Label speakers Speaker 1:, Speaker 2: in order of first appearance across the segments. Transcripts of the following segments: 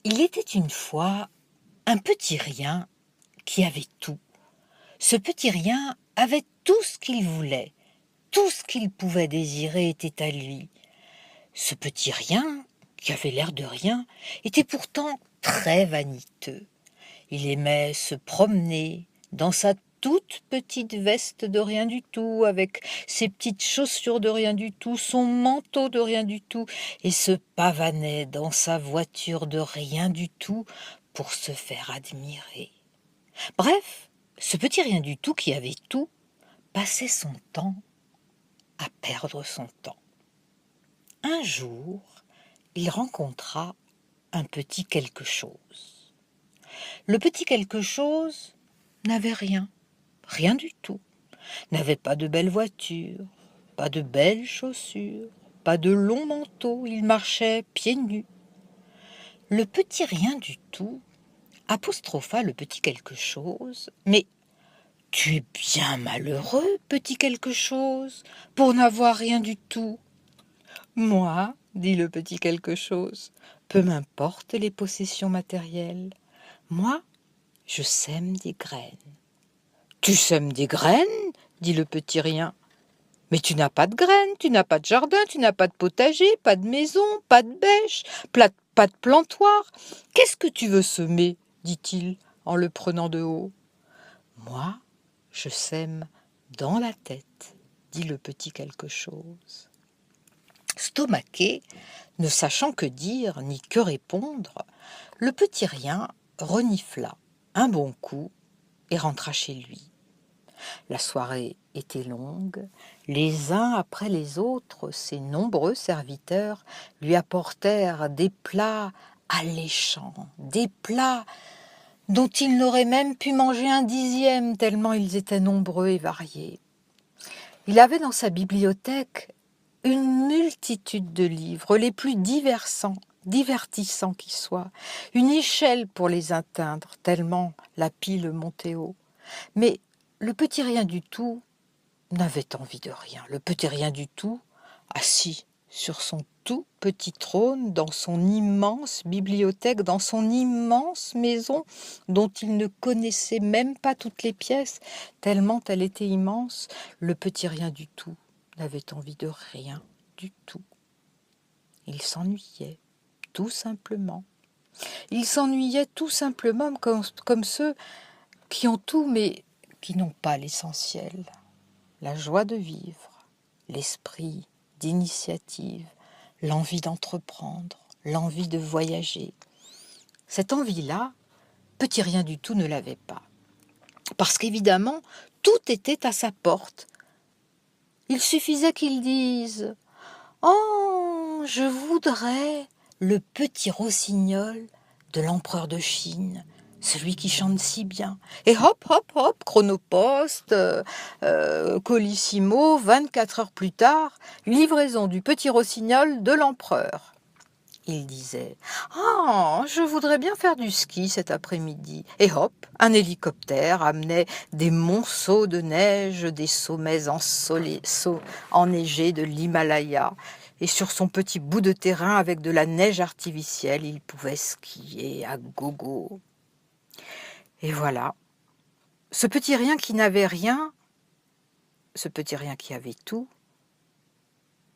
Speaker 1: Il était une fois un petit rien qui avait tout. Ce petit rien avait tout ce qu'il voulait, tout ce qu'il pouvait désirer était à lui. Ce petit rien, qui avait l'air de rien, était pourtant très vaniteux. Il aimait se promener dans sa toute petite veste de rien du tout, avec ses petites chaussures de rien du tout, son manteau de rien du tout, et se pavanait dans sa voiture de rien du tout pour se faire admirer. Bref, ce petit rien du tout qui avait tout passait son temps à perdre son temps. Un jour, il rencontra un petit quelque chose. Le petit quelque chose n'avait rien, rien du tout. N'avait pas de belle voiture, pas de belles chaussures, pas de long manteau, il marchait pieds nus. Le petit rien du tout apostropha le petit quelque chose. Mais tu es bien malheureux, petit quelque chose, pour n'avoir rien du tout. Moi, dit le petit quelque chose, peu m'importe les possessions matérielles. Moi, je sème des graines. Tu sèmes des graines, dit le petit rien. Mais tu n'as pas de graines, tu n'as pas de jardin, tu n'as pas de potager, pas de maison, pas de bêche, pas de plantoir. Qu'est-ce que tu veux semer, dit-il en le prenant de haut. Moi, je sème dans la tête, dit le petit quelque chose. Stomaqué, ne sachant que dire ni que répondre, le petit rien renifla un bon coup et rentra chez lui. La soirée était longue, les uns après les autres, ses nombreux serviteurs lui apportèrent des plats alléchants, des plats dont il n'aurait même pu manger un dixième tellement ils étaient nombreux et variés. Il avait dans sa bibliothèque une multitude de livres, les plus divertissants qui soient, une échelle pour les atteindre, tellement la pile montait haut. Mais le petit rien du tout n'avait envie de rien. Le petit rien du tout, assis sur son tout petit trône, dans son immense bibliothèque, dans son immense maison, dont il ne connaissait même pas toutes les pièces, tellement elle était immense, le petit rien du tout n'avait envie de rien du tout. Il s'ennuyait, tout simplement. Il s'ennuyait tout simplement comme ceux qui ont tout mais qui n'ont pas l'essentiel. La joie de vivre, l'esprit d'initiative, l'envie d'entreprendre, l'envie de voyager. Cette envie-là, petit rien du tout ne l'avait pas. Parce qu'évidemment, tout était à sa porte. Il suffisait qu'il dise « Oh, je voudrais le petit rossignol de l'empereur de Chine, celui qui chante si bien. » Et hop, hop, hop, chronopost, colissimo, 24 heures plus tard, livraison du petit rossignol de l'empereur. Il disait « Ah, je voudrais bien faire du ski cet après-midi. » Et hop, un hélicoptère amenait des monceaux de neige des sommets enneigés de l'Himalaya. Et sur son petit bout de terrain avec de la neige artificielle, il pouvait skier à gogo. Et voilà, ce petit rien qui n'avait rien, ce petit rien qui avait tout,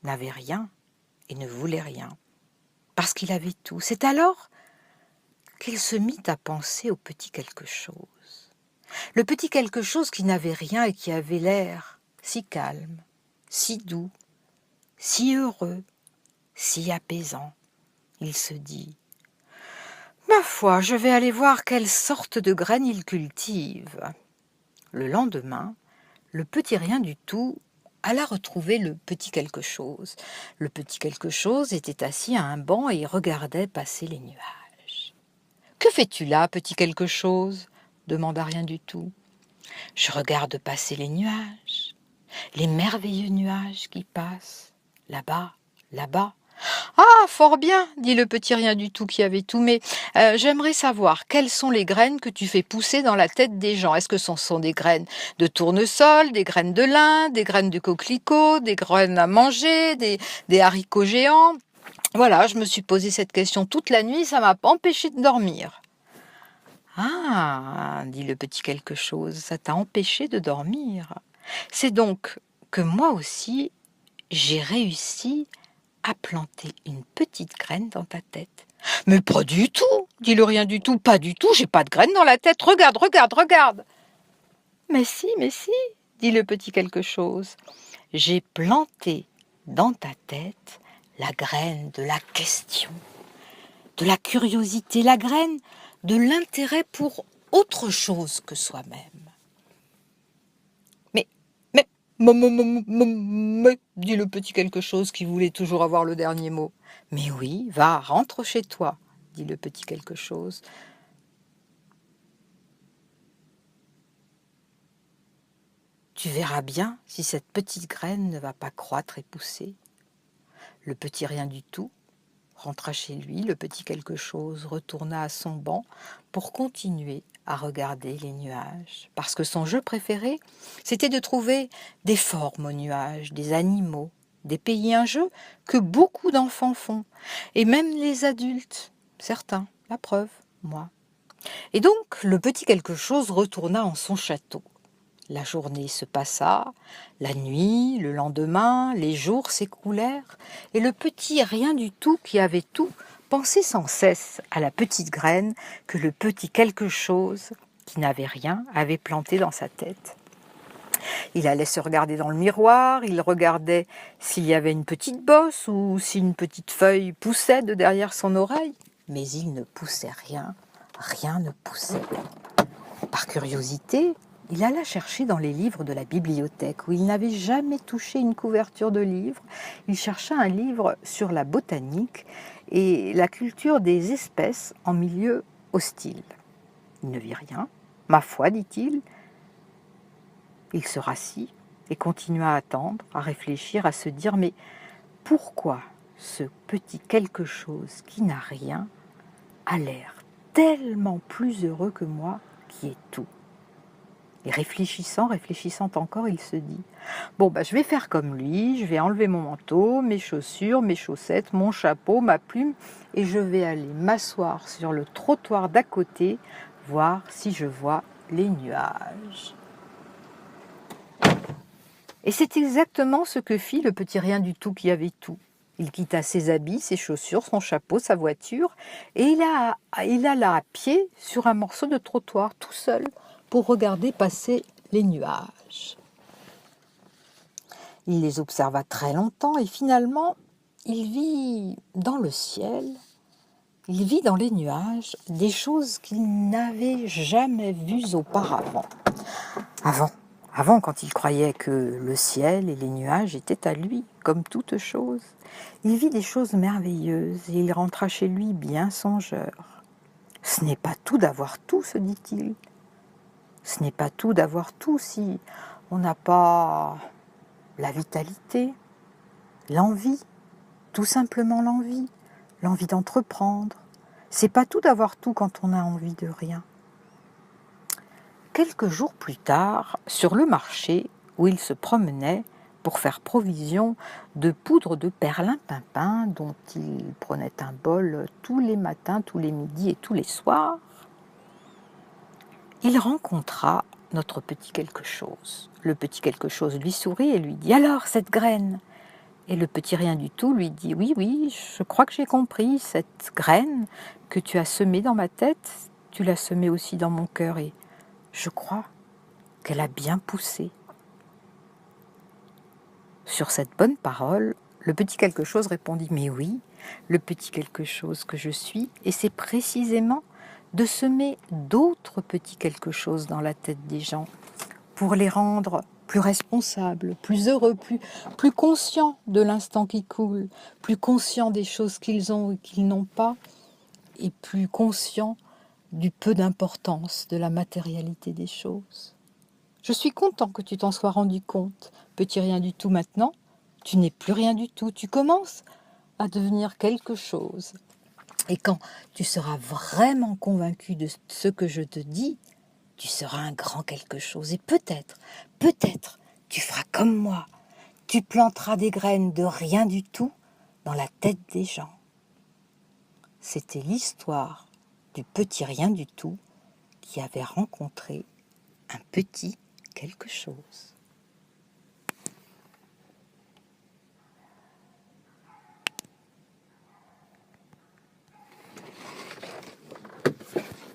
Speaker 1: n'avait rien et ne voulait rien. Parce qu'il avait tout. C'est alors qu'il se mit à penser au petit quelque chose. Le petit quelque chose qui n'avait rien et qui avait l'air si calme, si doux, si heureux, si apaisant. Il se dit « Ma foi, je vais aller voir quelle sorte de graines il cultive. » Le lendemain, le petit rien du tout alla retrouver le petit quelque chose. Le petit quelque chose était assis à un banc et regardait passer les nuages. « Que fais-tu là, petit quelque chose ?» demanda rien du tout. « Je regarde passer les nuages, les merveilleux nuages qui passent, là-bas, là-bas. »« Ah, fort bien, dit le petit rien du tout qui avait tout, mais j'aimerais savoir quelles sont les graines que tu fais pousser dans la tête des gens. Est-ce que ce sont des graines de tournesol, des graines de lin, des graines de coquelicot, des graines à manger, des haricots géants ? Voilà, je me suis posé cette question toute la nuit, ça m'a pas empêché de dormir. Ah, dit le petit quelque chose, ça t'a empêché de dormir. C'est donc que moi aussi, j'ai réussi à planter une petite graine dans ta tête. Mais pas du tout, dit le rien du tout, pas du tout, j'ai pas de graine dans la tête, regarde, regarde, regarde. Mais si, dit le petit quelque chose. J'ai planté dans ta tête la graine de la question, de la curiosité, la graine de l'intérêt pour autre chose que soi-même. Mais, mais, dit le petit quelque chose qui voulait toujours avoir le dernier mot. Mais oui, va, rentre chez toi, dit le petit quelque chose. Tu verras bien si cette petite graine ne va pas croître et pousser. Le petit rien du tout rentra chez lui, le petit quelque chose retourna à son banc pour continuer à regarder les nuages. Parce que son jeu préféré, c'était de trouver des formes aux nuages, des animaux, des pays, un jeu que beaucoup d'enfants font, et même les adultes, certains, la preuve, moi. Et donc, le petit quelque chose retourna en son château. La journée se passa, la nuit, le lendemain, les jours s'écoulèrent, et le petit rien du tout qui avait tout pensait sans cesse à la petite graine que le petit quelque chose qui n'avait rien avait plantée dans sa tête. Il allait se regarder dans le miroir, il regardait s'il y avait une petite bosse ou si une petite feuille poussait de derrière son oreille, mais il ne poussait rien, rien ne poussait. Par curiosité, il alla chercher dans les livres de la bibliothèque où il n'avait jamais touché une couverture de livre. Il chercha un livre sur la botanique et la culture des espèces en milieu hostile. Il ne vit rien. Ma foi, dit-il. Il se rassit et continua à attendre, à réfléchir, à se dire « Mais pourquoi ce petit quelque chose qui n'a rien a l'air tellement plus heureux que moi qui ai tout ?» Et réfléchissant encore, il se dit « Bon, je vais faire comme lui, je vais enlever mon manteau, mes chaussures, mes chaussettes, mon chapeau, ma plume, et je vais aller m'asseoir sur le trottoir d'à côté, voir si je vois les nuages. » Et c'est exactement ce que fit le petit rien du tout qui avait tout. Il quitta ses habits, ses chaussures, son chapeau, sa voiture, et il alla à pied sur un morceau de trottoir, tout seul, pour regarder passer les nuages. Il les observa très longtemps et finalement, il vit dans le ciel, il vit dans les nuages des choses qu'il n'avait jamais vues auparavant. Avant, quand il croyait que le ciel et les nuages étaient à lui, comme toute chose, il vit des choses merveilleuses et il rentra chez lui bien songeur. Ce n'est pas tout d'avoir tout, se dit-il. Ce n'est pas tout d'avoir tout si on n'a pas la vitalité, l'envie, tout simplement l'envie d'entreprendre. C'est pas tout d'avoir tout quand on a envie de rien. Quelques jours plus tard, sur le marché où il se promenait pour faire provision de poudre de perlimpinpin dont il prenait un bol tous les matins, tous les midis et tous les soirs, il rencontra notre petit quelque chose. Le petit quelque chose lui sourit et lui dit « Alors, cette graine ?» Et le petit rien du tout lui dit « Oui, je crois que j'ai compris, cette graine que tu as semée dans ma tête, tu l'as semée aussi dans mon cœur et je crois qu'elle a bien poussé. » Sur cette bonne parole, le petit quelque chose répondit « Mais oui, le petit quelque chose que je suis, et c'est précisément de semer d'autres petits quelque chose dans la tête des gens pour les rendre plus responsables, plus heureux, plus conscients de l'instant qui coule, plus conscients des choses qu'ils ont et qu'ils n'ont pas, et plus conscients du peu d'importance de la matérialité des choses. Je suis content que tu t'en sois rendu compte, petit rien du tout maintenant. Tu n'es plus rien du tout, tu commences à devenir quelque chose. Et quand tu seras vraiment convaincu de ce que je te dis, tu seras un grand quelque chose. Et peut-être, tu feras comme moi. Tu planteras des graines de rien du tout dans la tête des gens. c'était l'histoire du petit rien du tout qui avait rencontré un petit quelque chose.